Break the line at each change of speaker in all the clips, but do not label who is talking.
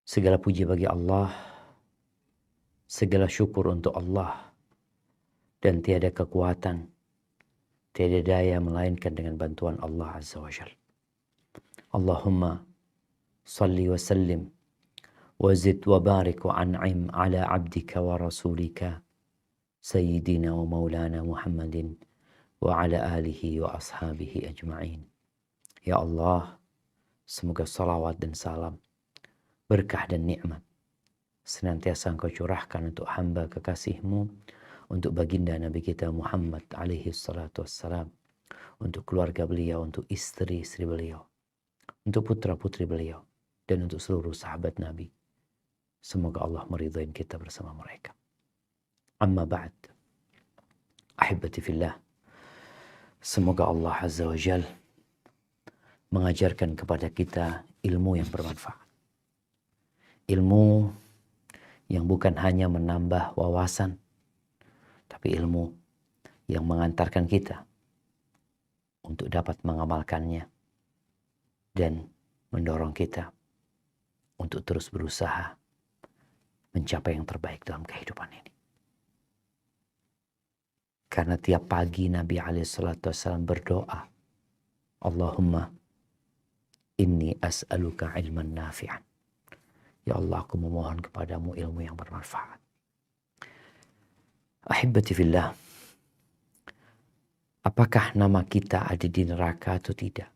Segala puji bagi Allah, segala syukur untuk Allah, dan tiada kekuatan, tiada daya melainkan dengan bantuan Allah Azza wa Jalla. Allahumma salli wa sallim wa zid wa barik wa an'im ala abdika wa rasulika Sayyidina wa maulana Muhammadin wa ala alihi wa ashabihi ajma'in. Ya Allah, semoga salawat dan salam, berkah dan nikmat senantiasa Engkau curahkan untuk hamba kekasih-Mu, untuk baginda Nabi kita Muhammad alaihi salatu wassalam, untuk keluarga beliau, untuk istri-istri beliau, untuk putra-putri beliau, dan untuk seluruh sahabat Nabi. Semoga Allah meridai kita bersama mereka. Amma ba'd. Ahibati fillah. Semoga Allah Azza wa Jal mengajarkan kepada kita ilmu yang bermanfaat. Ilmu yang bukan hanya menambah wawasan, tapi ilmu yang mengantarkan kita untuk dapat mengamalkannya dan mendorong kita untuk terus berusaha mencapai yang terbaik dalam kehidupan ini. Karena tiap pagi Nabi SAW berdoa, Allahumma inni as'aluka ilman nafi'an. Ya Allah, aku memohon kepadamu ilmu yang bermanfaat. Ahibati fillah, apakah nama kita ada di neraka atau tidak?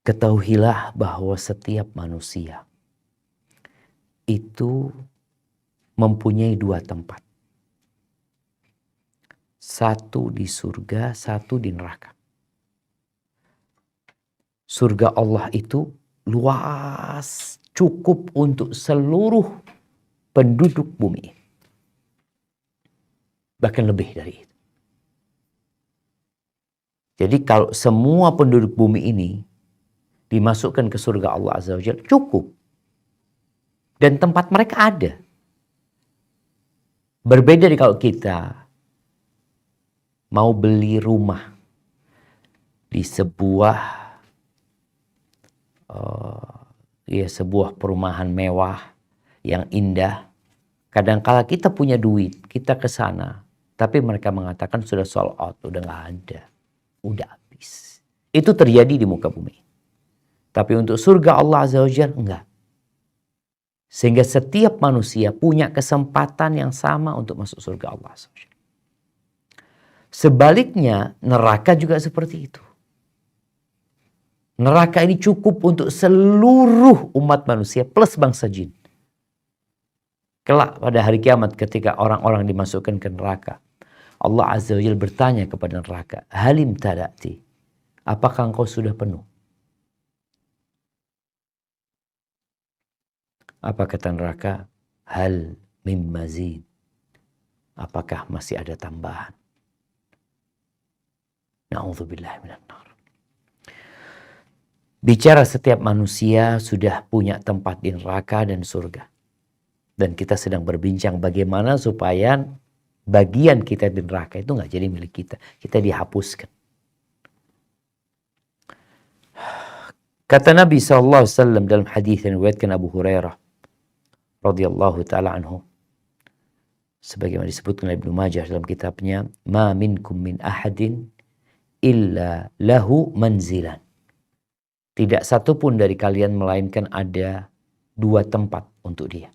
Ketahuilah bahwa setiap manusia itu mempunyai dua tempat. Satu di surga, satu di neraka. Surga Allah itu luas, cukup untuk seluruh penduduk bumi. Bahkan lebih dari itu. Jadi kalau semua penduduk bumi ini dimasukkan ke surga Allah Azza wa Jalla, cukup. Dan tempat mereka ada. Berbeda dari kalau kita mau beli rumah di sebuah perumahan mewah yang indah. Kadangkala kita punya duit, kita ke sana, tapi mereka mengatakan sudah sold out, udah nggak ada, udah habis. Itu terjadi di muka bumi. Tapi untuk surga Allah Azza wa Jalla enggak. Sehingga setiap manusia punya kesempatan yang sama untuk masuk surga Allah Azza wa Jalla. Sebaliknya neraka juga seperti itu. Neraka ini cukup untuk seluruh umat manusia plus bangsa jin. Kelak pada hari kiamat ketika orang-orang dimasukkan ke neraka, Allah Azza wa Jalla bertanya kepada neraka, Halim tada'ti, apakah engkau sudah penuh? Apa kata neraka? Hal mim mazid, apakah masih ada tambahan? Na'udzubillah minan nar. Bicara setiap manusia sudah punya tempat di neraka dan surga. Dan kita sedang berbincang bagaimana supaya bagian kita di neraka itu nggak jadi milik kita. Kita dihapuskan. Kata Nabi SAW dalam hadis yang diriwayatkan Abu Hurairah radhiyallahu ta'ala anhu. Sebagaimana disebutkan oleh Ibnu Majah dalam kitabnya, Ma minkum min ahadin illa lahu manzilan. Tidak satu pun dari kalian melainkan ada dua tempat untuk dia.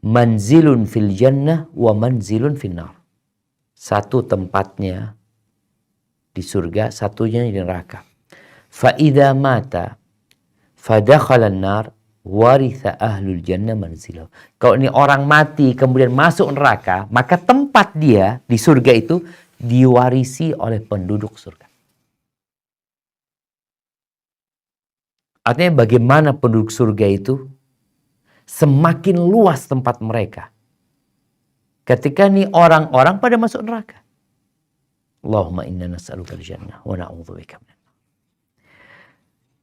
Manzilun fil jannah wa manzilun fil nar. Satu tempatnya di surga, satunya di neraka. Fa idza mata fadakhala an-nar waritha ahlul jannah manzilahu. Kalau ini orang mati kemudian masuk neraka, maka tempat dia di surga itu diwarisi oleh penduduk surga. Artinya bagaimana penduduk surga itu semakin luas tempat mereka. Ketika nih orang-orang pada masuk neraka. Allahumma inna nas'aluka al-jannah wa na'udzubika minan nar.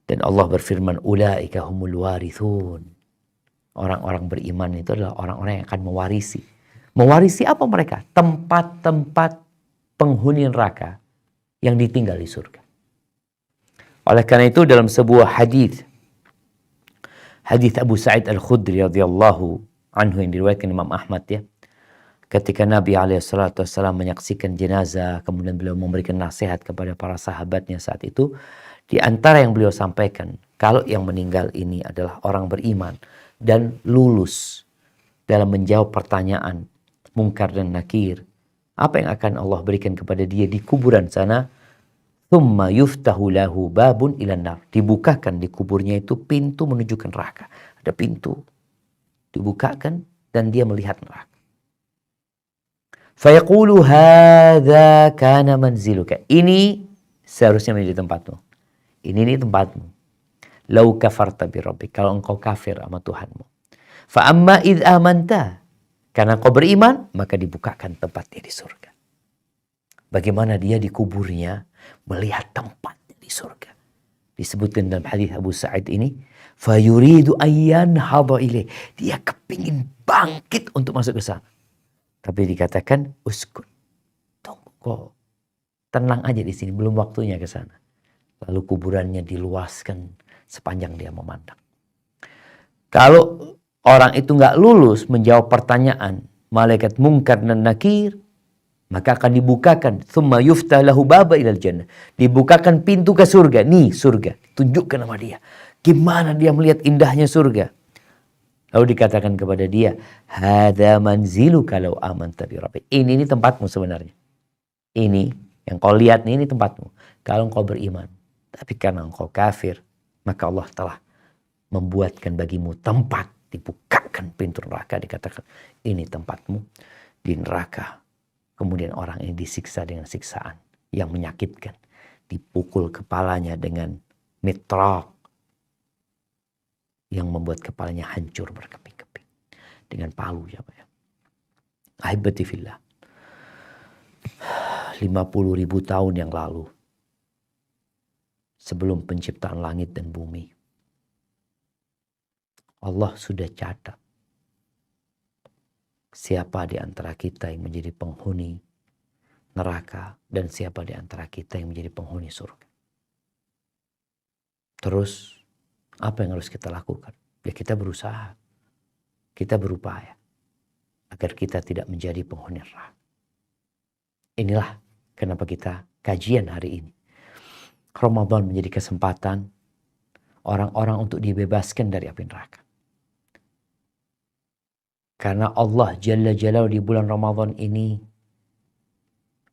Dan Allah berfirman, ulaika humul warithun. Orang-orang beriman itu adalah orang-orang yang akan mewarisi. Mewarisi apa mereka? Tempat-tempat penghuni neraka yang ditinggal di surga. Oleh karena itu dalam sebuah hadis Abu Sa'id Al-Khudri radhiyallahu anhu yang diriwayatkan Imam Ahmad ya. Ketika Nabi SAW menyaksikan jenazah, kemudian beliau memberikan nasihat kepada para sahabatnya saat itu, di antara yang beliau sampaikan, kalau yang meninggal ini adalah orang beriman dan lulus dalam menjawab pertanyaan mungkar dan nakir, apa yang akan Allah berikan kepada dia di kuburan sana? Thumma yuftahu lahu babun ilan nar. Dibukakan di kuburnya itu pintu menuju ke neraka. Ada pintu. Dibukakan dan dia melihat neraka. Fayaqulu hadza kana manziluka. Ini seharusnya menjadi tempatmu. Ini tempatmu. Lau kafarta bi rabbik. Kalau engkau kafir sama Tuhanmu. Fa amma id amanta. Karena engkau beriman, maka dibukakan tempatnya di surga. Bagaimana dia di kuburnya melihat tempatnya di surga. Disebutkan dalam hadis Abu Sa'id ini, fayuridu ayyan hadha ilaih. Dia kepingin bangkit untuk masuk ke sana. Tapi dikatakan uskun. Tunggu kok. Tenang aja di sini, belum waktunya ke sana. Lalu kuburannya diluaskan sepanjang dia memandang. Kalau orang itu nggak lulus menjawab pertanyaan malaikat mungkar dan nakir, maka akan dibukakan thumma yuftah lahu baba ilal jannah. Dibukakan pintu ke surga. Nih surga. Tunjukkan nama dia. Gimana dia melihat indahnya surga. Lalu dikatakan kepada dia, hadza manziluka law amanta bi rabbik. Ini tempatmu sebenarnya. Ini yang kau lihat ini tempatmu. Kalau engkau beriman. Tapi karena engkau kafir, maka Allah telah membuatkan bagimu tempat. Dibukakan pintu neraka. Dikatakan, ini tempatmu di neraka. Kemudian orang ini disiksa dengan siksaan yang menyakitkan. Dipukul kepalanya dengan mitrak yang membuat kepalanya hancur berkeping-keping. Dengan palu ya Pak ya. Ahibati fillah. 50.000 tahun yang lalu. Sebelum penciptaan langit dan bumi. Allah sudah catat. Siapa di antara kita yang menjadi penghuni neraka dan siapa di antara kita yang menjadi penghuni surga. Terus apa yang harus kita lakukan? Ya kita berusaha. Kita berupaya agar kita tidak menjadi penghuni neraka. Inilah kenapa kita kajian hari ini. Ramadan menjadi kesempatan orang-orang untuk dibebaskan dari api neraka. Karena Allah Jalla Jalaluhu di bulan Ramadan ini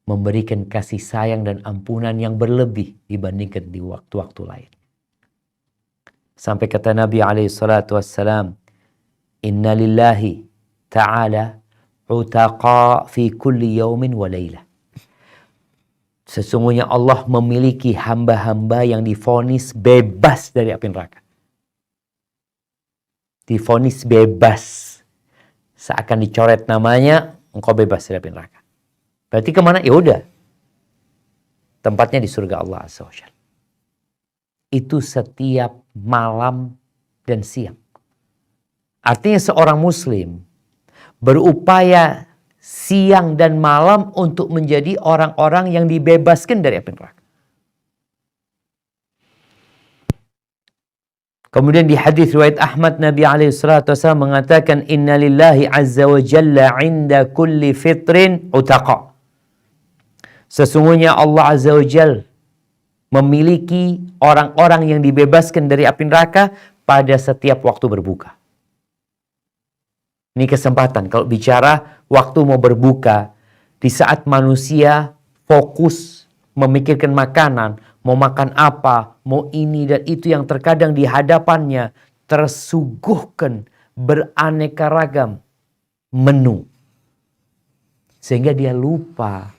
memberikan kasih sayang dan ampunan yang berlebih dibandingkan di waktu-waktu lain. Sampai kata Nabi SAW, Inna lillahi ta'ala utaqa fi kulli yaumin wa laylah. Sesungguhnya Allah memiliki hamba-hamba yang divonis bebas dari api neraka. Divonis bebas. Seakan dicoret namanya, engkau bebas dari api neraka. Berarti kemana? Ya udah. Tempatnya di surga Allah Azza wa Jalla. Itu setiap malam dan siang. Artinya seorang muslim berupaya siang dan malam untuk menjadi orang-orang yang dibebaskan dari api neraka. Kemudian di hadis riwayat Ahmad, Nabi SAW mengatakan, Inna lillahi azza wa jalla inda kulli fitrin utaqa. Sesungguhnya Allah azza wa jalla memiliki orang-orang yang dibebaskan dari api neraka pada setiap waktu berbuka. Ini kesempatan kalau bicara waktu mau berbuka, di saat manusia fokus memikirkan makanan, mau makan apa, mau ini dan itu yang terkadang di hadapannya tersuguhkan beraneka ragam menu. Sehingga dia lupa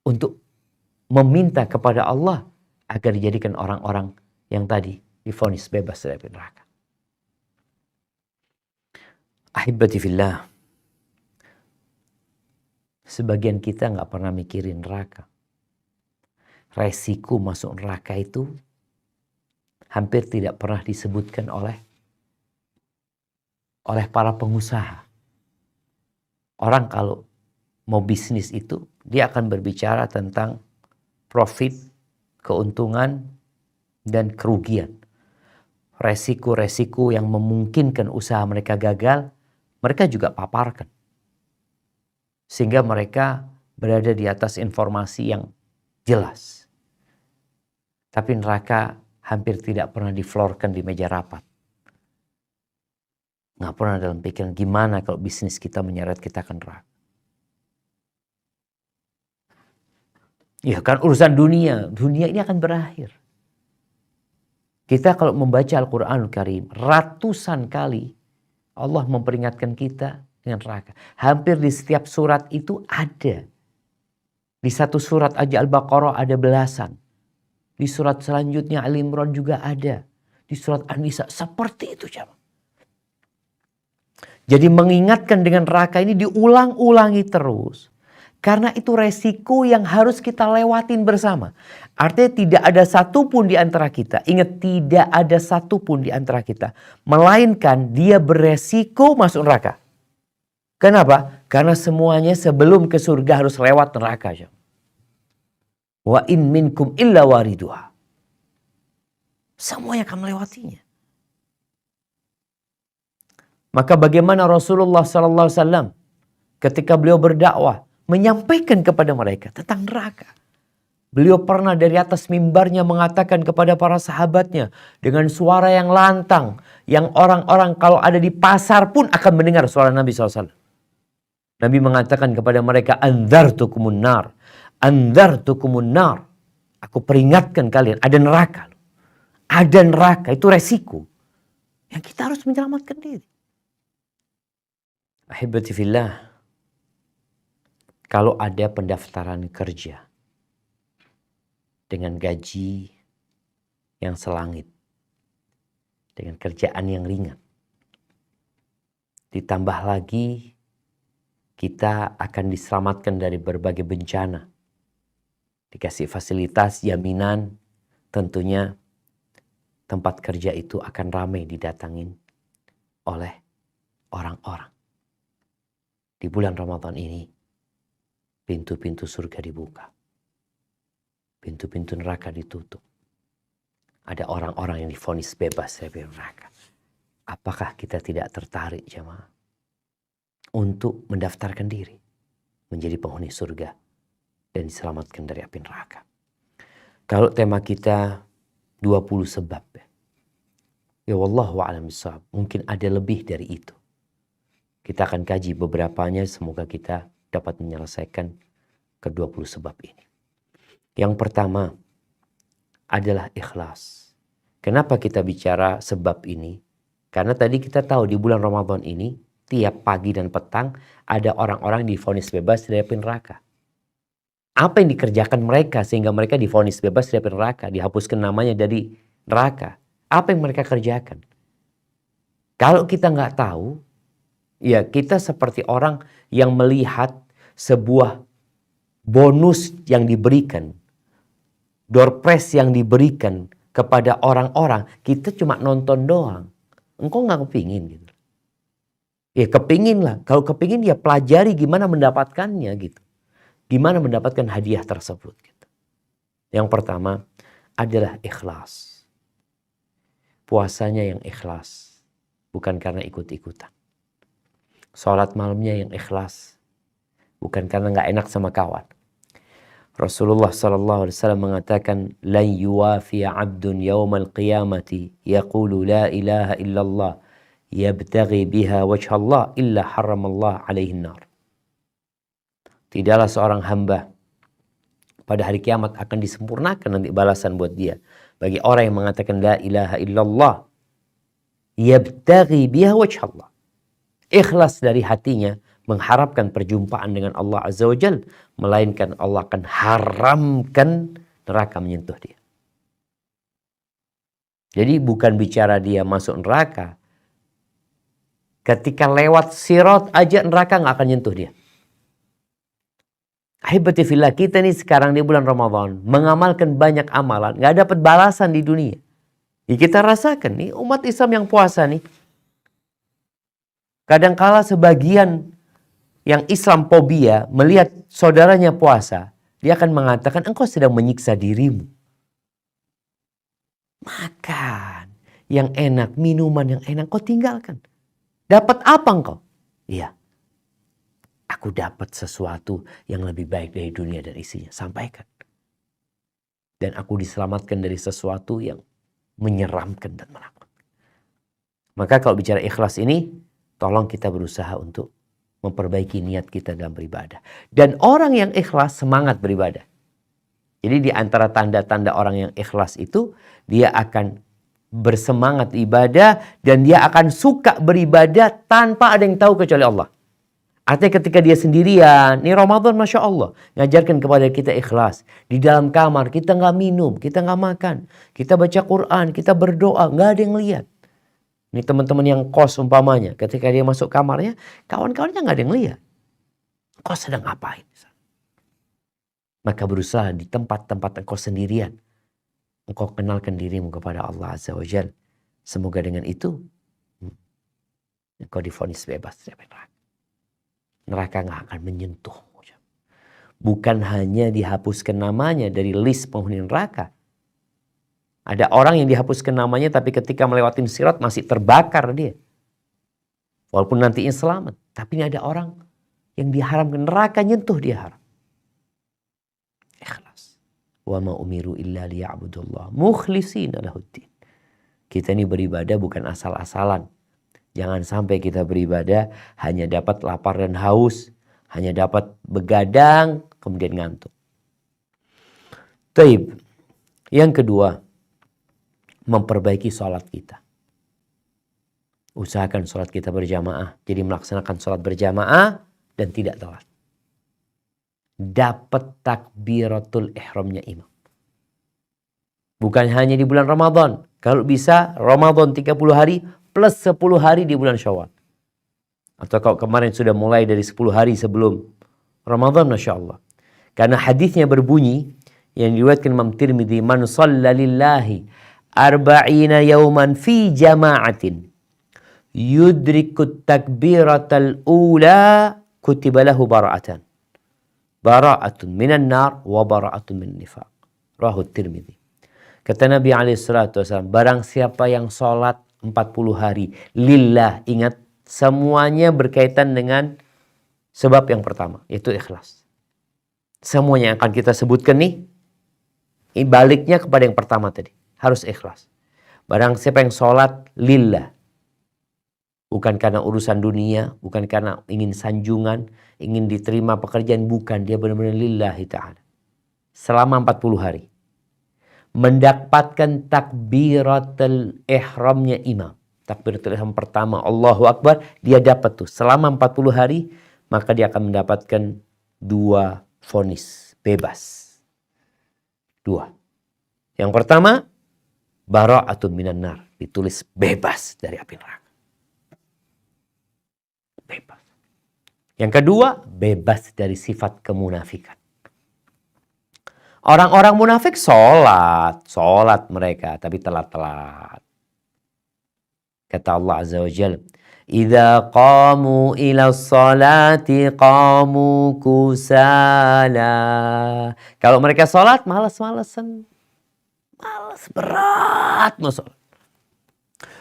untuk meminta kepada Allah agar dijadikan orang-orang yang tadi divonis bebas dari api neraka. Ahibati fillah. Sebagian kita nggak pernah mikirin neraka. Resiko masuk neraka itu hampir tidak pernah disebutkan oleh para pengusaha. Orang kalau mau bisnis itu, dia akan berbicara tentang profit, keuntungan, dan kerugian. Resiko-resiko yang memungkinkan usaha mereka gagal, mereka juga paparkan. Sehingga mereka berada di atas informasi yang jelas. Tapi neraka hampir tidak pernah diflorkan di meja rapat. Nggak pernah dalam pikiran gimana kalau bisnis kita menyeret kita ke neraka. Ya kan urusan dunia ini akan berakhir. Kita kalau membaca Al-Quranul Karim, ratusan kali Allah memperingatkan kita dengan neraka. Hampir di setiap surat itu ada. Di satu surat aja Al-Baqarah ada belasan. Di surat selanjutnya Al-Imran juga ada. Di surat An-Nisa seperti itu, jemaah. Jadi mengingatkan dengan neraka ini diulang-ulangi terus. Karena itu resiko yang harus kita lewatin bersama. Artinya tidak ada satupun di antara kita. Ingat, tidak ada satupun di antara kita. Melainkan dia beresiko masuk neraka. Kenapa? Karena semuanya sebelum ke surga harus lewat neraka. Wa in minkum illa wariduha. Semuanya akan melewatinya. Maka bagaimana Rasulullah SAW ketika beliau berdakwah menyampaikan kepada mereka tentang neraka. Beliau pernah dari atas mimbarnya mengatakan kepada para sahabatnya dengan suara yang lantang, yang orang-orang kalau ada di pasar pun akan mendengar suara Nabi SAW. Nabi mengatakan kepada mereka, andzartukumun nar, andzartukumun nar. Aku peringatkan kalian, ada neraka. Ada neraka, itu resiko. Yang kita harus menyelamatkan diri. Ahibati fillah. Kalau ada pendaftaran kerja dengan gaji yang selangit, dengan kerjaan yang ringan, ditambah lagi kita akan diselamatkan dari berbagai bencana, dikasih fasilitas jaminan, tentunya tempat kerja itu akan ramai didatangin oleh orang-orang. Di bulan Ramadan ini pintu-pintu surga dibuka. Pintu-pintu neraka ditutup. Ada orang-orang yang divonis bebas dari neraka. Apakah kita tidak tertarik, jemaah, untuk mendaftarkan diri menjadi penghuni surga dan diselamatkan dari api neraka? Kalau tema kita 20 sebab, ya wallahu a'lam bishawab, mungkin ada lebih dari itu. Kita akan kaji beberapanya, semoga kita dapat menyelesaikan ke-20 sebab ini. Yang pertama adalah ikhlas. Kenapa kita bicara sebab ini? Karena tadi kita tahu di bulan Ramadan ini, tiap pagi dan petang ada orang-orang divonis bebas dari api neraka. Apa yang dikerjakan mereka sehingga mereka divonis bebas dari api neraka, dihapuskan namanya dari neraka? Apa yang mereka kerjakan? Kalau kita nggak tahu, ya kita seperti orang yang melihat sebuah bonus yang diberikan, door prize yang diberikan kepada orang-orang, kita cuma nonton doang. Engkau nggak kepingin gitu. Ya kepingin lah. Kalau kepingin ya pelajari gimana mendapatkannya gitu. Gimana mendapatkan hadiah tersebut gitu. Yang pertama adalah ikhlas. Puasanya yang ikhlas. Bukan karena ikut-ikutan. Sholat malamnya yang ikhlas. Bukan karena nggak enak sama kawan. Rasulullah SAW mengatakan, "La yuwafiya 'abdun yawmal qiyamati yaqulu la ilaha illallah yabtaghi biha wajha Allah illa haramallah alaihi nar." Tidaklah seorang hamba pada hari kiamat akan disempurnakan nanti balasan buat dia bagi orang yang mengatakan la ilaha illallah yabtaghi biha wajha Allah. Ikhlas dari hatinya mengharapkan perjumpaan dengan Allah Azza wa Jal, melainkan Allah akan haramkan neraka menyentuh dia. Jadi bukan bicara dia masuk neraka. Ketika lewat sirat aja neraka nggak akan nyentuh dia. Ahibati fillah, kita nih sekarang di bulan Ramadan mengamalkan banyak amalan, nggak dapat balasan di dunia. Ya kita rasakan nih umat Islam yang puasa nih. Kadangkala sebagian yang Islamfobia melihat saudaranya puasa, dia akan mengatakan engkau sedang menyiksa dirimu. Makan yang enak, minuman yang enak, kau tinggalkan. Dapat apa engkau? Iya, aku dapat sesuatu yang lebih baik dari dunia dan isinya. Sampaikan. Dan aku diselamatkan dari sesuatu yang menyeramkan dan menakutkan. Maka kalau bicara ikhlas ini, tolong kita berusaha untuk memperbaiki niat kita dalam beribadah. Dan orang yang ikhlas semangat beribadah. Jadi di antara tanda-tanda orang yang ikhlas itu, dia akan bersemangat ibadah dan dia akan suka beribadah tanpa ada yang tahu kecuali Allah. Artinya ketika dia sendirian, ini Ramadan Masya Allah, ngajarkan kepada kita ikhlas. Di dalam kamar kita nggak minum, kita nggak makan, kita baca Quran, kita berdoa, nggak ada yang lihat. Ini teman-teman yang kos umpamanya, ketika dia masuk kamarnya, kawan-kawannya nggak ada yang lihat. Kau sedang ngapain? Maka berusaha di tempat-tempat engkau sendirian, engkau kenalkan dirimu kepada Allah Azza wa Jalla. Semoga dengan itu engkau divonis bebas dari neraka. Neraka nggak akan menyentuhmu. Bukan hanya dihapuskan namanya dari list penghuni neraka. Ada orang yang dihapuskan namanya tapi ketika melewati sirat masih terbakar dia. Walaupun nantinya selamat. Tapi ini ada orang yang diharamkan neraka nyentuh dia haram. Ikhlas. Wa ma umiru illa liya'budullah mukhlishina lahuddin. Kita ini beribadah bukan asal-asalan. Jangan sampai kita beribadah hanya dapat lapar dan haus, hanya dapat begadang kemudian ngantuk. Taib. Yang kedua, memperbaiki sholat kita. Usahakan sholat kita berjamaah. Jadi melaksanakan sholat berjamaah dan tidak telat. Dapat takbiratul ihramnya imam. Bukan hanya di bulan Ramadan. Kalau bisa Ramadan 30 hari plus 10 hari di bulan Syawal. Atau kalau kemarin sudah mulai dari 10 hari sebelum Ramadan, Masya Allah. Karena hadisnya berbunyi yang diriwayatkan Imam Tirmidzi, man shalla lillahi arba'ina yawman fi jama'atin yudrikut takbiratal ula kutiba lahu bara'atan. Bara'atun minan nar wa bara'atun minan nifaq. Rawahu Tirmidzi. Kata Nabi SAW, barang siapa yang sholat 40 hari lillah, ingat semuanya berkaitan dengan sebab yang pertama, yaitu ikhlas. Semuanya yang akan kita sebutkan nih, baliknya kepada yang pertama tadi, harus ikhlas. Barang siapa yang sholat lillah, bukan karena urusan dunia, bukan karena ingin sanjungan, ingin diterima pekerjaan, bukan, dia benar-benar lillahi ta'ala. Selama 40 hari. Mendapatkan takbiratul ihramnya imam. Takbiratul ihram pertama Allahu Akbar, dia dapat tuh selama 40 hari, maka dia akan mendapatkan 2 vonis bebas. 2. Yang pertama, bara'atun minan nar, ditulis bebas dari api neraka. Bebas. Yang kedua, bebas dari sifat kemunafikan. Orang-orang munafik sholat mereka, tapi telat-telat. Kata Allah Azza wa Jalla, "Idza qamu ila sholati qamu kusala." Kalau mereka sholat, malas-malesan. Malas berat mau sholat.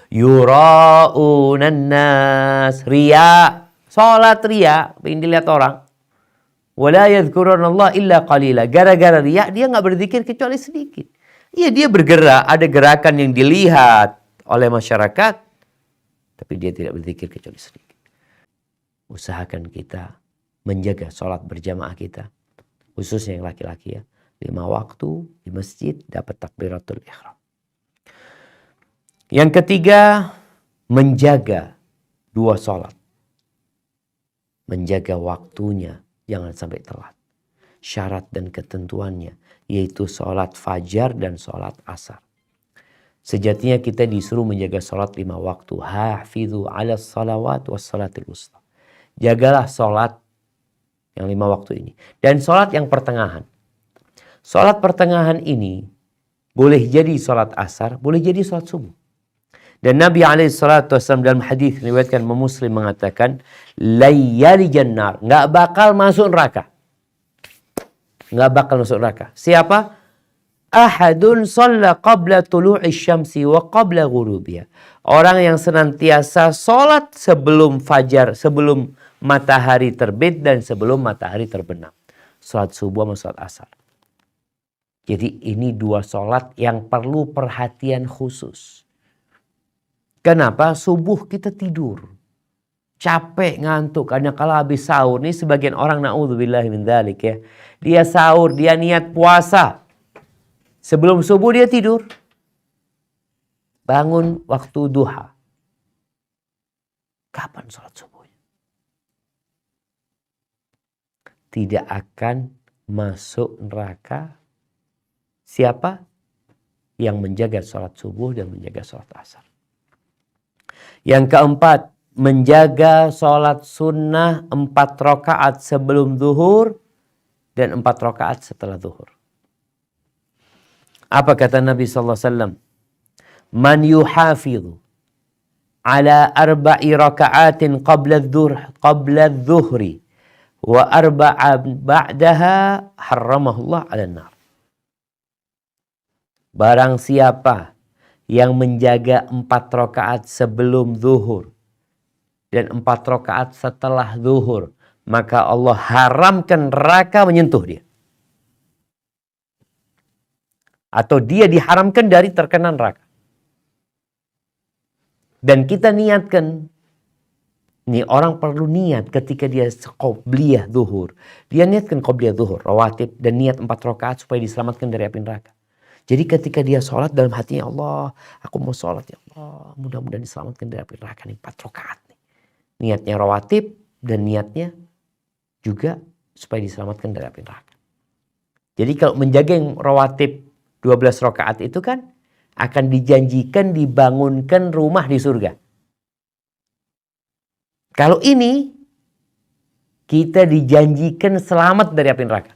Yura'unan nas, riya. Sholat riya, ingin dilihat orang. Wala yadhkurunallah illa qalila. Gara-gara riya dia nggak berzikir kecuali sedikit. Iya, dia bergerak, ada gerakan yang dilihat oleh masyarakat, tapi dia tidak berzikir kecuali sedikit. Usahakan kita menjaga sholat berjamaah kita, khususnya yang laki-laki ya. 5 waktu di masjid dapat takbiratul ihram. Yang ketiga, menjaga 2 sholat. Menjaga waktunya. Jangan sampai telat. Syarat dan ketentuannya yaitu sholat fajar dan sholat asar. Sejatinya kita disuruh menjaga sholat 5 waktu. Hafidhu ala salawat was salatil wusta. Jagalah sholat yang 5 waktu ini. Dan sholat yang pertengahan. Sholat pertengahan ini boleh jadi sholat asar, boleh jadi sholat subuh. Dan Nabi SAW dalam hadis riwayatkan Muslim mengatakan, layyali jannar, nggak bakal masuk neraka. Nggak bakal masuk neraka. Siapa? ahadun shalla qabla tulu'i syamsi wa qabla ghurubiha. Orang yang senantiasa sholat sebelum fajar, sebelum matahari terbit dan sebelum matahari terbenam. Sholat subuh sama sholat asar. Jadi ini dua sholat yang perlu perhatian khusus. Kenapa? Subuh kita tidur. Capek, ngantuk. Karena kalau habis sahur, nih sebagian orang na'udzubillahi min dzalik ya. Dia sahur, dia niat puasa. Sebelum subuh dia tidur. Bangun waktu duha. Kapan sholat subuhnya? Tidak akan masuk neraka. Siapa? Yang menjaga sholat subuh dan menjaga sholat asar. Yang keempat, menjaga sholat sunnah 4 rakaat sebelum zuhur dan 4 rakaat setelah zuhur. Apa kata Nabi SAW? Man yuhafidhu ala 4 rakaatin qabla adh-dhuhri wa 4 ba'daha harramahullah 'alan nar. Barang siapa yang menjaga 4 rakaat sebelum zuhur dan 4 rakaat setelah zuhur, maka Allah haramkan neraka menyentuh dia. Atau dia diharamkan dari terkena neraka. Dan kita niatkan, nih orang perlu niat ketika dia qobliyah zuhur. Dia niatkan qobliyah zuhur, rawatib, dan niat 4 rakaat supaya diselamatkan dari api neraka. Jadi ketika dia sholat dalam hatinya, Allah, aku mau sholat ya Allah, mudah-mudahan diselamatkan dari api neraka nih 4 rakaat nih. Niatnya rawatib dan niatnya juga supaya diselamatkan dari api neraka. Jadi kalau menjaga yang rawatib 12 rakaat itu kan akan dijanjikan dibangunkan rumah di surga. Kalau ini kita dijanjikan selamat dari api neraka.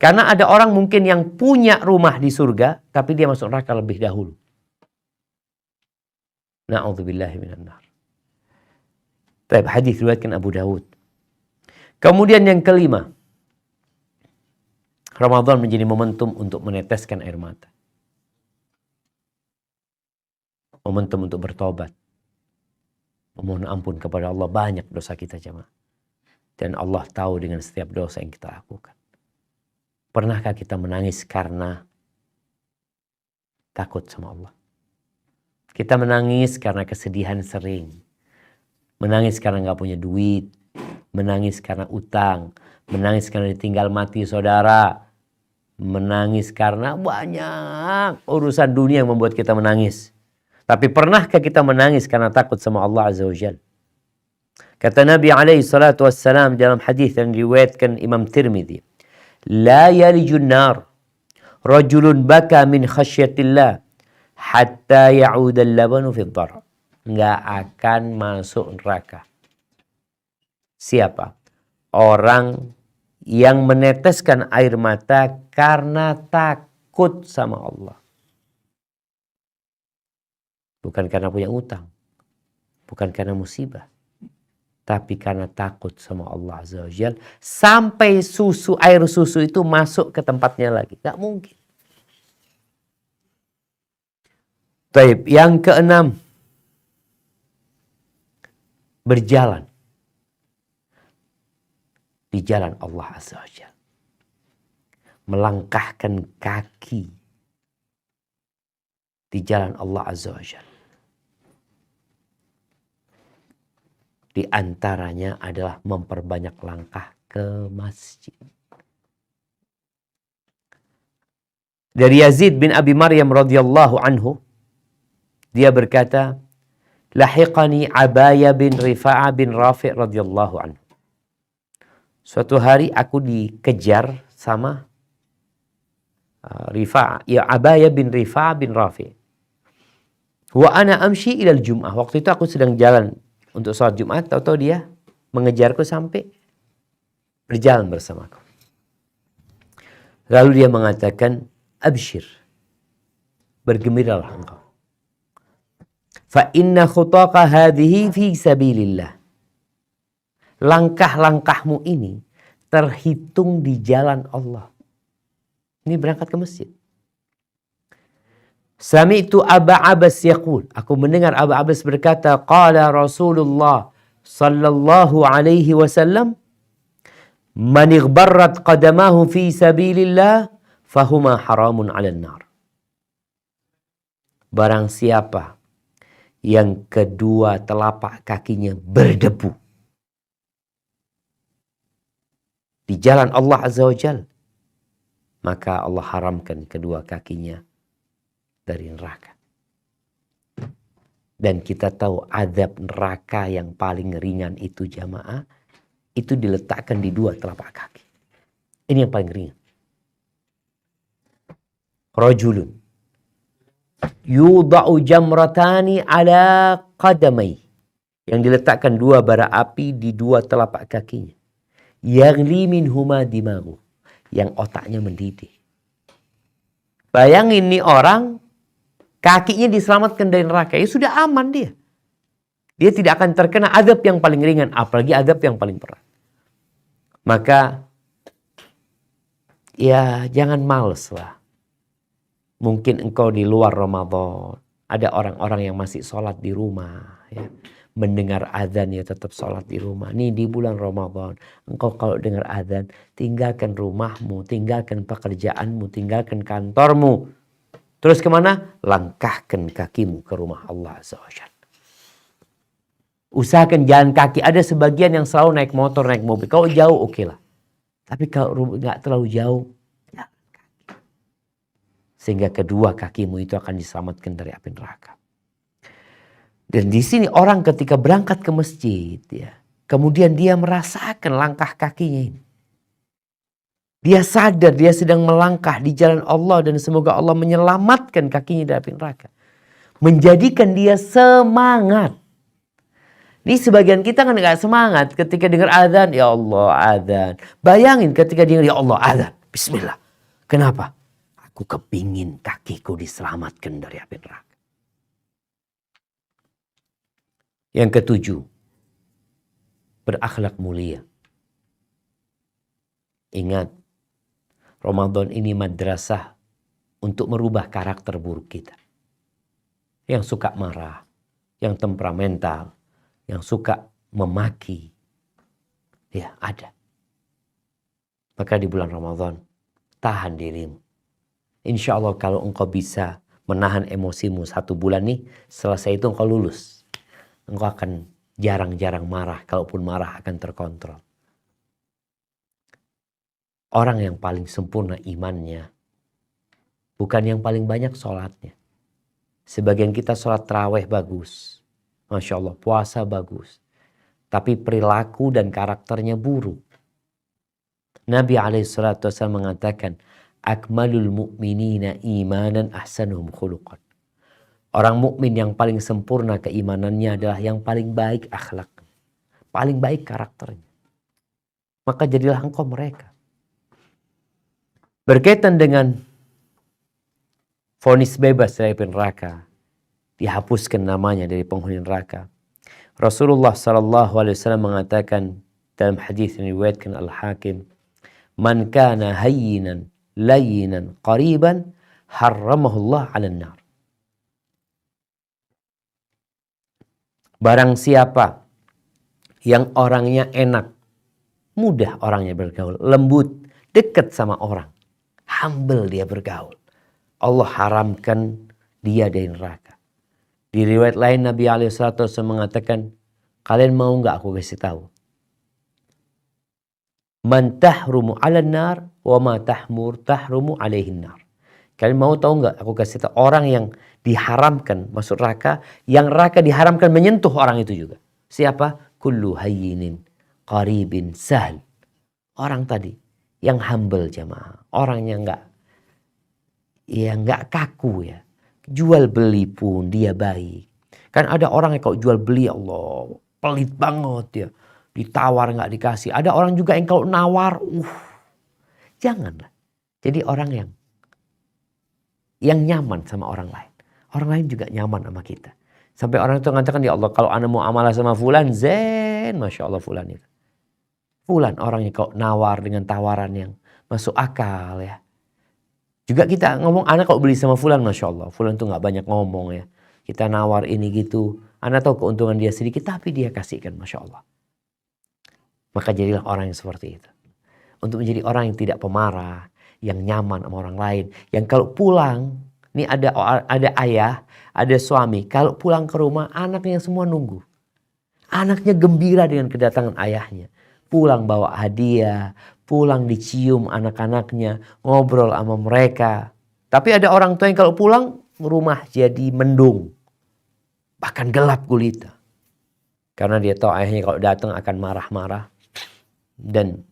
Karena ada orang mungkin yang punya rumah di surga, tapi dia masuk neraka lebih dahulu. Na'udzubillahi minan nar. Baik, hadis riwayatkan Abu Dawud. Kemudian yang kelima, Ramadan menjadi momentum untuk meneteskan air mata. Momentum untuk bertobat. Memohon ampun kepada Allah, banyak dosa kita jemaah. Dan Allah tahu dengan setiap dosa yang kita lakukan. Pernahkah kita menangis karena takut sama Allah? Kita menangis karena kesedihan sering. Menangis karena gak punya duit. Menangis karena utang. Menangis karena ditinggal mati saudara. Menangis karena banyak urusan dunia yang membuat kita menangis. Tapi pernahkah kita menangis karena takut sama Allah Azza wa Jalla? Kata Nabi SAW dalam hadis yang diriwayatkan Imam Tirmidzi. La yalijun nar rajulun baka min khasyatillah hatta ya'udal labanu fid dhar. Nggak akan masuk neraka. Siapa? Orang yang meneteskan air mata karena takut sama Allah. Bukan karena punya utang. Bukan karena musibah. Tapi karena takut sama Allah Azza wa Jalla. Sampai air susu itu masuk ke tempatnya lagi. Gak mungkin. Taib. Yang keenam. Berjalan. Di jalan Allah Azza wa Jalla. Melangkahkan kaki. Di jalan Allah Azza wa Jalla. Di antaranya adalah memperbanyak langkah ke masjid. Dari Yazid bin Abi Maryam radhiyallahu anhu, dia berkata, lahiqani Abaya bin Rifa'ah bin Rafi' radhiyallahu anhu. Suatu hari aku dikejar sama Rifa'ah, ya Abaya bin Rifa'ah bin Rafi'. Wa ana amshi ilal Jum'ah. Waktu itu aku sedang jalan untuk sholat Jumat, tahu-tahu dia mengejarku sampai berjalan bersamaku. Lalu dia mengatakan, abshir, bergembiralah engkau. Fa inna khutaka hadhihi fi sabilillah. Langkah-langkahmu ini terhitung di jalan Allah. Ini berangkat ke masjid. Sami'tu Aba Abbas yaqul, aku mendengar Abu Abbas berkata, qala Rasulullah sallallahu alaihi wasallam, man ighbarrat qadamahu fi sabilillah fahuma haramun 'alan nar. Barang siapa yang kedua telapak kakinya berdebu di jalan Allah Azza wa Jalla, maka Allah haramkan kedua kakinya dari neraka. Dan kita tahu azab neraka yang paling ringan itu jamaah, itu diletakkan di dua telapak kaki. Ini yang paling ringan. Rajulun yudha'u jamratani ala qadamai, yang diletakkan dua bara api di dua telapak kakinya. Yaghli minhuma dimagu, yang otaknya mendidih. Bayangin nih orang, kakinya diselamatkan dari neraka, ya sudah aman dia. Dia tidak akan terkena azab yang paling ringan, apalagi azab yang paling berat. Maka ya jangan males lah. Mungkin engkau di luar Ramadan, ada orang-orang yang masih sholat di rumah, ya. Mendengar azan ya tetap sholat di rumah. Nih di bulan Ramadan, engkau kalau dengar azan, tinggalkan rumahmu, tinggalkan pekerjaanmu, tinggalkan kantormu. Terus kemana? Langkahkan kakimu ke rumah Allah Azza wa Jalla. Usahakan jalan kaki. Ada sebagian yang selalu naik motor, naik mobil. Kalau jauh oke lah. Tapi kalau nggak terlalu jauh, jalan kaki. Sehingga kedua kakimu itu akan diselamatkan dari api neraka. Dan di sini orang ketika berangkat ke masjid, ya, kemudian dia merasakan langkah kakinya ini. Dia sadar dia sedang melangkah di jalan Allah dan semoga Allah menyelamatkan kakinya dari api neraka. Menjadikan dia semangat. Ini sebagian kita kan gak semangat ketika dengar azan, ya Allah azan. Bayangin ketika dengar ya Allah azan, bismillah. Kenapa? Aku kepingin kakiku diselamatkan dari api neraka. Yang ketujuh, berakhlak mulia. Ingat, Ramadan ini madrasah untuk merubah karakter buruk kita. Yang suka marah, yang temperamental, yang suka memaki. Ya, ada. Maka di bulan Ramadan, tahan dirimu. Insya Allah kalau engkau bisa menahan emosimu 1 bulan nih, selesai itu engkau lulus. Engkau akan jarang-jarang marah, kalaupun marah akan terkontrol. Orang yang paling sempurna imannya, bukan yang paling banyak sholatnya. Sebagian kita sholat tarawih bagus, Masya Allah, puasa bagus. Tapi perilaku dan karakternya buruk. Nabi SAW mengatakan, akmalul mu'minina imanan ahsanuhum khuluqan. Orang mukmin yang paling sempurna keimanannya adalah yang paling baik akhlak, paling baik karakternya. Maka jadilah engkau mereka. Berkaitan dengan vonis bebas dari api neraka, dihapuskan namanya dari penghuni neraka. Rasulullah SAW mengatakan dalam hadis yang diriwayatkan Al-Hakim, man kana hayyinan layyinan qariban harramahullah 'alan nar. Barang siapa yang orangnya enak, mudah orangnya bergaul, lembut, dekat sama orang, humble dia bergaul, Allah haramkan dia dari neraka. Di riwayat lain Nabi SAW mengatakan, kalian mau nggak aku kasih tahu? Man tahrumu 'alan nar wa ma tahrumu 'alaihin nar. Kalian mau tahu nggak aku kasih tahu orang yang diharamkan masuk neraka, yang neraka diharamkan menyentuh orang itu juga. Siapa? Kullu hayyinin qaribin sahl. Orang tadi yang humble jamaah, orang yang nggak kaku ya. Jual beli pun dia baik. Kan ada orang yang kalau jual beli Allah pelit banget ya. Ditawar nggak dikasih. Ada orang juga yang kalau nawar, janganlah. Jadi orang yang nyaman sama orang lain. Orang lain juga nyaman sama kita. Sampai orang itu mengatakan, ya Allah kalau ana mau amalah sama fulan, zen, Masya Allah fulan itu. Fulan orangnya kok nawar dengan tawaran yang masuk akal ya. Juga kita ngomong, anak kalau beli sama fulan, Masya Allah, fulan tuh nggak banyak ngomong ya. Kita nawar ini gitu, anak tahu keuntungan dia sedikit, tapi dia kasihkan, Masya Allah. Maka jadilah orang yang seperti itu. Untuk menjadi orang yang tidak pemarah, yang nyaman sama orang lain. Yang kalau pulang, ini ada ayah, ada suami, kalau pulang ke rumah, anaknya semua nunggu. Anaknya gembira dengan kedatangan ayahnya. Pulang bawa hadiah, pulang dicium anak-anaknya, ngobrol sama mereka. Tapi ada orang tua yang kalau pulang, rumah jadi mendung. Bahkan gelap gulita. Karena dia tahu ayahnya kalau datang akan marah-marah. Dan